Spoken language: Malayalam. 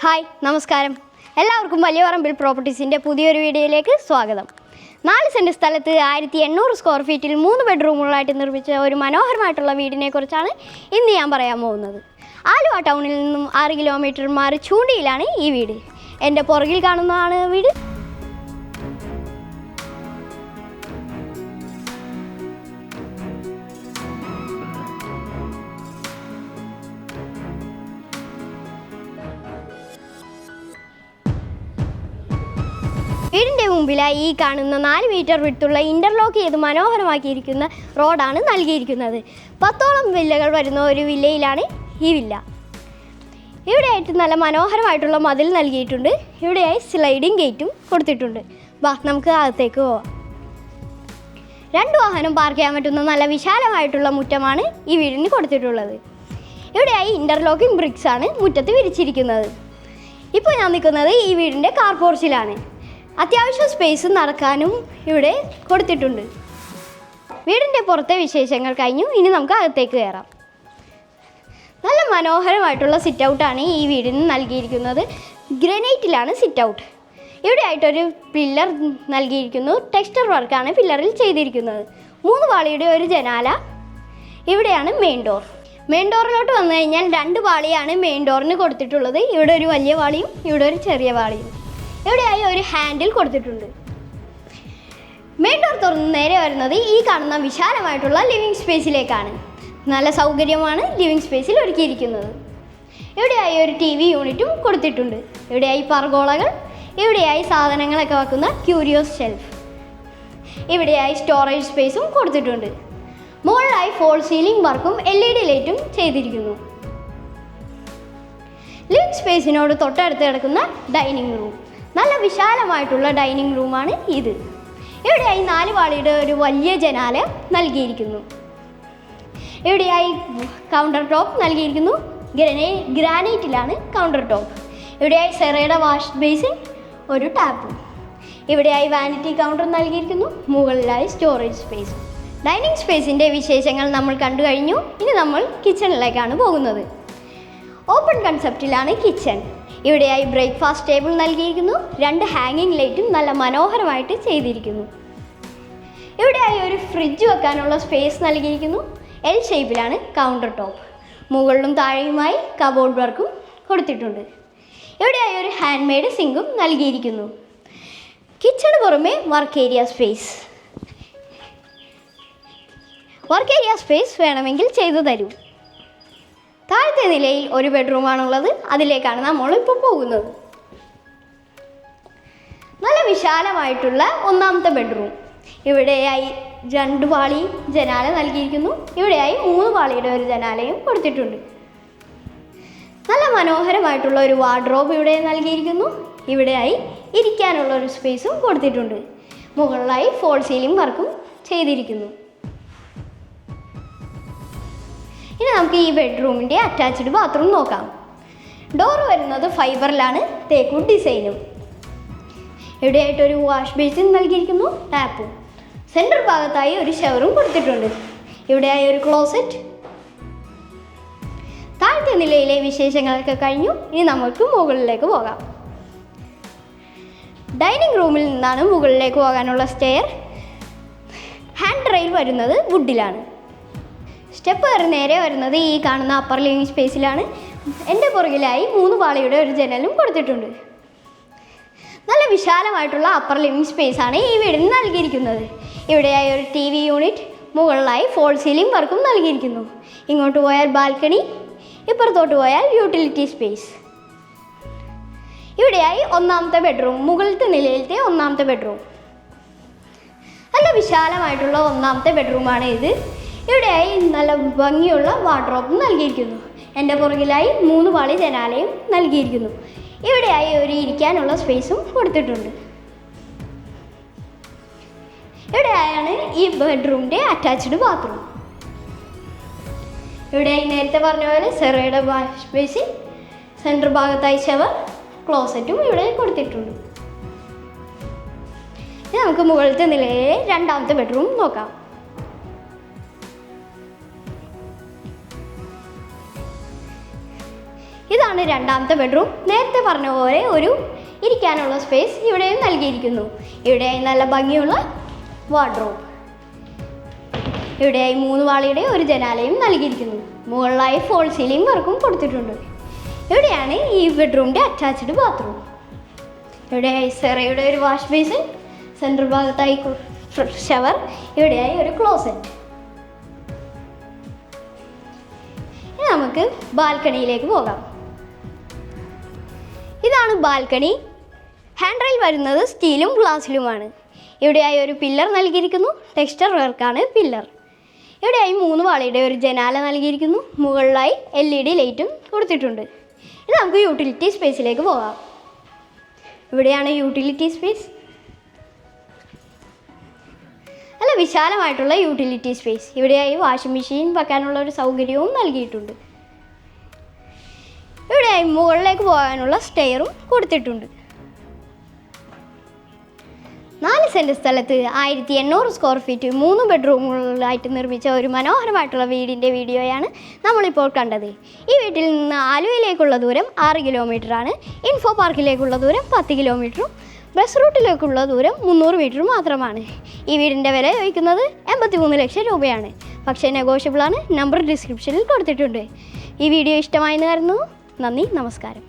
ഹായ് നമസ്കാരം. എല്ലാവർക്കും വലിയ പറമ്പിൽ പ്രോപ്പർട്ടീസിൻ്റെ പുതിയൊരു വീഡിയോയിലേക്ക് സ്വാഗതം. 4 സെൻറ്റ് സ്ഥലത്ത് 1800 സ്ക്വയർ ഫീറ്റിൽ 3 ബെഡ്റൂമുകളായിട്ട് നിർമ്മിച്ച ഒരു മനോഹരമായിട്ടുള്ള വീടിനെ കുറിച്ചാണ് ഇന്ന് ഞാൻ പറയാൻ പോകുന്നത്. ആലുവ ടൗണിൽ നിന്നും 6 കിലോമീറ്റർ മാറി ചൂണ്ടിയിലാണ് ഈ വീട്. എൻ്റെ പുറകിൽ കാണുന്നതാണ് വീട്. വീടിൻ്റെ മുമ്പിലായി ഈ കാണുന്ന 4 മീറ്റർ വിട്ടുള്ള ഇൻ്റർലോക്ക് ചെയ്ത് മനോഹരമാക്കിയിരിക്കുന്ന റോഡാണ് നൽകിയിരിക്കുന്നത്. 10ഓളം വില്ലകൾ വരുന്ന ഒരു വില്ലയിലാണ് ഈ വില്ല. ഇവിടെയായിട്ട് നല്ല മനോഹരമായിട്ടുള്ള മതിൽ നൽകിയിട്ടുണ്ട്. ഇവിടെയായി സ്ലൈഡിങ് ഗേറ്റും കൊടുത്തിട്ടുണ്ട്. വാ നമുക്ക് അകത്തേക്ക് പോവാം. 2 വാഹനം പാർക്ക് ചെയ്യാൻ പറ്റുന്ന നല്ല വിശാലമായിട്ടുള്ള മുറ്റമാണ് ഈ വീടിന് കൊടുത്തിട്ടുള്ളത്. ഇവിടെയായി ഇൻ്റർലോക്കിംഗ് ബ്രിക്സ് ആണ് മുറ്റത്ത് വിരിച്ചിരിക്കുന്നത്. ഇപ്പോൾ ഞാൻ നിൽക്കുന്നത് ഈ വീടിൻ്റെ കാർ പോർച്ചിലാണ്. അത്യാവശ്യം സ്പേസ് നടക്കാനും ഇവിടെ കൊടുത്തിട്ടുണ്ട്. വീടിൻ്റെ പുറത്തെ വിശേഷങ്ങൾ കഴിഞ്ഞു. ഇനി നമുക്ക് അകത്തേക്ക് കയറാം. നല്ല മനോഹരമായിട്ടുള്ള സിറ്റ് ഔട്ടാണ് ഈ വീടിന് നൽകിയിരിക്കുന്നത്. ഗ്രാനൈറ്റിലാണ് സിറ്റ് ഔട്ട്. ഇവിടെ ആയിട്ടൊരു പില്ലർ നൽകിയിരിക്കുന്നു. ടെക്സ്ചർ വർക്കാണ് പില്ലറിൽ ചെയ്തിരിക്കുന്നത്. 3 പാളിയുടെ ഒരു ജനാല. ഇവിടെയാണ് മെയിൻ ഡോർ. മെയിൻ ഡോറിലോട്ട് വന്നു കഴിഞ്ഞാൽ 2 പാളിയാണ് മെയിൻ ഡോറിന് കൊടുത്തിട്ടുള്ളത്. ഇവിടെ ഒരു വലിയ പാളിയും ഇവിടെ ഒരു ചെറിയ പാളിയും. ഇവിടെയായി ഒരു ഹാൻഡിൽ കൊടുത്തിട്ടുണ്ട്. മെയിൻ ഡോർ തുറന്ന് നേരെ വരുന്നത് ഈ കാണുന്ന വിശാലമായിട്ടുള്ള ലിവിങ് സ്പേസിലേക്കാണ്. നല്ല സൗകര്യമാണ് ലിവിങ് സ്പേസിൽ ഒരുക്കിയിരിക്കുന്നത്. ഇവിടെയായി ഒരു TV യൂണിറ്റും കൊടുത്തിട്ടുണ്ട്. ഇവിടെയായി പർഗോളകൾ. ഇവിടെയായി സാധനങ്ങളൊക്കെ വെക്കുന്ന ക്യൂരിയോസ് ഷെൽഫ്. ഇവിടെയായി സ്റ്റോറേജ് സ്പേസും കൊടുത്തിട്ടുണ്ട്. മുകളിലായി ഫോൾ സീലിംഗ് വർക്കും LED ലൈറ്റും ചെയ്തിരിക്കുന്നു. ലിവിങ് സ്പേസിനോട് തൊട്ടടുത്ത് കിടക്കുന്ന ഡൈനിങ് റൂം. നല്ല വിശാലമായിട്ടുള്ള ഡൈനിങ് റൂമാണ് ഇത്. ഇവിടെയായി 4 പാളിയുടെ ഒരു വലിയ ജനാല നൽകിയിരിക്കുന്നു. ഇവിടെയായി കൗണ്ടർ ടോപ്പ് നൽകിയിരിക്കുന്നു. ഗ്രാനൈറ്റിലാണ് കൗണ്ടർ ടോപ്പ്. ഇവിടെയായി സെറയുടെ വാഷ് ബേസിൻ, ഒരു ടാപ്പും. ഇവിടെയായി വാനിറ്റി കൗണ്ടർ നൽകിയിരിക്കുന്നു. മുകളിലായി സ്റ്റോറേജ് സ്പേസ്. ഡൈനിങ് സ്പേസിൻ്റെ വിശേഷങ്ങൾ നമ്മൾ കണ്ടു കഴിഞ്ഞു. ഇനി നമ്മൾ കിച്ചണിലേക്കാണ് പോകുന്നത്. ഓപ്പൺ കൺസെപ്റ്റിലാണ് കിച്ചൺ. ഇവിടെയായി ബ്രേക്ക്ഫാസ്റ്റ് ടേബിൾ നൽകിയിരിക്കുന്നു. 2 ഹാങ്ങിങ് ലൈറ്റും നല്ല മനോഹരമായിട്ട് ചെയ്തിരിക്കുന്നു. ഇവിടെയായി ഒരു ഫ്രിഡ്ജ് വെക്കാനുള്ള സ്പേസ് നൽകിയിരിക്കുന്നു. L ഷേപ്പിലാണ് കൗണ്ടർ ടോപ്പ്. മുകളിലും താഴെയുമായി കബോർഡ് വർക്കും കൊടുത്തിട്ടുണ്ട്. ഇവിടെയായി ഒരു ഹാൻഡ് മെയ്ഡ് സിങ്കും നൽകിയിരിക്കുന്നു. കിച്ചണ് പുറമെ വർക്ക് ഏരിയ സ്പേസ് വേണമെങ്കിൽ ചെയ്തു തരൂ. താഴത്തെ നിലയിൽ ഒരു ബെഡ്റൂമാണുള്ളത്. അതിലേക്കാണ് നമ്മളിപ്പോൾ പോകുന്നത്. നല്ല വിശാലമായിട്ടുള്ള 1ാമത്തെ ബെഡ്റൂം. ഇവിടെയായി 2 പാളി ജനാല നൽകിയിരിക്കുന്നു. ഇവിടെയായി 3 പാളിയുടെ ഒരു ജനാലയും കൊടുത്തിട്ടുണ്ട്. നല്ല മനോഹരമായിട്ടുള്ള ഒരു വാർഡ്രോബ് ഇവിടെ നൽകിയിരിക്കുന്നു. ഇവിടെയായി ഇരിക്കാനുള്ള ഒരു സ്പേസും കൊടുത്തിട്ടുണ്ട്. മുകളിലായി ഫോൾ സീലിംഗ് വർക്കും ചെയ്തിരിക്കുന്നു. ഇനി നമുക്ക് ഈ ബെഡ്റൂമിൻ്റെ അറ്റാച്ച്ഡ് ബാത്റൂം നോക്കാം. ഡോർ വരുന്നത് ഫൈബറിലാണ്, തേക്കൂട്ട് ഡിസൈനും. ഇവിടെയായിട്ടൊരു വാഷ് ബേസിൻ നൽകിയിരിക്കുന്നു, ടാപ്പും. സെൻറ്റർ ഭാഗത്തായി ഒരു ഷവറും കൊടുത്തിട്ടുണ്ട്. ഇവിടെയായി ഒരു ക്ലോസറ്റ്. താഴത്തെ നിലയിലെ വിശേഷങ്ങളൊക്കെ കഴിഞ്ഞു. ഇനി നമുക്ക് മുകളിലേക്ക് പോകാം. ഡൈനിങ് റൂമിൽ നിന്നാണ് മുകളിലേക്ക് പോകാനുള്ള സ്റ്റെയർ. ഹാൻഡ് റെയിൽ വരുന്നത് വുഡിലാണ്. സ്റ്റെപ്പ് നേരെ വരുന്നത് ഈ കാണുന്ന അപ്പർ ലിവിങ് സ്പേസിലാണ്. എൻ്റെ പുറകിലായി 3 പാളിയുടെ ഒരു ജനലും കൊടുത്തിട്ടുണ്ട്. നല്ല വിശാലമായിട്ടുള്ള അപ്പർ ലിവിങ് സ്പേസാണ് ഈ വീടിന് നൽകിയിരിക്കുന്നത്. ഇവിടെയായി ഒരു TV യൂണിറ്റ്. മുകളിലായി ഫോൾ സീലിംഗ് വർക്കും നൽകിയിരിക്കുന്നു. ഇങ്ങോട്ട് പോയാൽ ബാൽക്കണി, ഇപ്പുറത്തോട്ട് പോയാൽ യൂട്ടിലിറ്റി സ്പേസ്. ഇവിടെയായി 1ാമത്തെ ബെഡ്റൂം, മുകളിലത്തെ നിലയിലത്തെ 1ാമത്തെ ബെഡ്റൂം. നല്ല വിശാലമായിട്ടുള്ള 1ാമത്തെ ബെഡ്റൂമാണ് ഇത്. ഇവിടെയായി നല്ല ഭംഗിയുള്ള വാർഡ്രോബും നൽകിയിരിക്കുന്നു. എൻ്റെ പുറകിലായി 3 പാളി ജനാലയും നൽകിയിരിക്കുന്നു. ഇവിടെയായി ഒരു ഇരിക്കാനുള്ള സ്പേസും കൊടുത്തിട്ടുണ്ട്. ഇവിടെയാണ് ഈ ബെഡ്റൂമിൻ്റെ അറ്റാച്ച്ഡ് ബാത്റൂം. ഇവിടെയായി നേരത്തെ പറഞ്ഞ പോലെ സെറയുടെ വാഷ് ബേസിൻ, സെൻറ്റർ ഭാഗത്തായി ഷവർ, ക്ലോസറ്റും ഇവിടെ കൊടുത്തിട്ടുണ്ട്. ഇനി നമുക്ക് മുകളിലത്തെ നിലയിലെ 2ാമത്തെ ബെഡ്റൂം നോക്കാം. ഇതാണ് രണ്ടാമത്തെ ബെഡ്റൂം. നേരത്തെ പറഞ്ഞ പോലെ ഒരു ഇരിക്കാനുള്ള സ്പേസ് ഇവിടെയും നൽകിയിരിക്കുന്നു. ഇവിടെയായി നല്ല ഭംഗിയുള്ള വാർഡ്രോബ്. ഇവിടെയായി 3 വാളിയുടെ ഒരു ജനാലയും നൽകിയിരിക്കുന്നു. മുകളിലായി ഫോൾ സീലിംഗ് വർക്കും കൊടുത്തിട്ടുണ്ട്. ഇവിടെയാണ് ഈ ബെഡ്റൂമിൻ്റെ അറ്റാച്ച്ഡ് ബാത്റൂം. ഇവിടെയായി സെറയുടെ ഒരു വാഷ് ബേസിൻ, സെൻട്രൽ ഭാഗത്തായി ഷവർ, ഇവിടെയായി ഒരു ക്ലോസറ്റ്. ഇനി നമുക്ക് ബാൽക്കണിയിലേക്ക് പോകാം. ഇതാണ് ബാൽക്കണി. ഹാൻഡ് റെയിൽ വരുന്നത് സ്റ്റീലും ഗ്ലാസ്സിലുമാണ്. ഇവിടെയായി ഒരു പില്ലർ നൽകിയിരിക്കുന്നു. ടെക്സ്ചർ വർക്കാണ് പില്ലർ. ഇവിടെയായി 3 വാളിയുടെ ഒരു ജനാല നൽകിയിരിക്കുന്നു. മുകളിലായി LED ലൈറ്റും കൊടുത്തിട്ടുണ്ട്. ഇനി നമുക്ക് യൂട്ടിലിറ്റി സ്പേസിലേക്ക് പോകാം. ഇവിടെയാണ് യൂട്ടിലിറ്റി സ്പേസ്. നല്ല വിശാലമായിട്ടുള്ള യൂട്ടിലിറ്റി സ്പേസ്. ഇവിടെയായി വാഷിംഗ് മെഷീൻ വെക്കാനുള്ള ഒരു സൗകര്യവും നൽകിയിട്ടുണ്ട്. ഇവിടെയായി മുകളിലേക്ക് പോകാനുള്ള സ്റ്റെയറും കൊടുത്തിട്ടുണ്ട്. 4 സെൻറ്റ് സ്ഥലത്ത് 1800 സ്ക്വയർ ഫീറ്റ് 3 ബെഡ്റൂമുകളായിട്ട് നിർമ്മിച്ച ഒരു മനോഹരമായിട്ടുള്ള വീടിൻ്റെ വീഡിയോയാണ് നമ്മളിപ്പോൾ കണ്ടത്. ഈ വീട്ടിൽ നിന്ന് ആലുവയിലേക്കുള്ള ദൂരം 6 കിലോമീറ്ററാണ്. ഇൻഫോ പാർക്കിലേക്കുള്ള ദൂരം 10 കിലോമീറ്ററും ബസ് റൂട്ടിലേക്കുള്ള ദൂരം 300 മീറ്റർ മാത്രമാണ്. ഈ വീടിൻ്റെ വില ചോദിക്കുന്നത് 83 ലക്ഷം രൂപയാണ്. പക്ഷേ നെഗോഷ്യബിളാണ്. നമ്പർ ഡിസ്ക്രിപ്ഷനിൽ കൊടുത്തിട്ടുണ്ട്. ഈ വീഡിയോ ഇഷ്ടമായെന്ന് കരുതുന്നു. നന്ദി, നമസ്കാരം.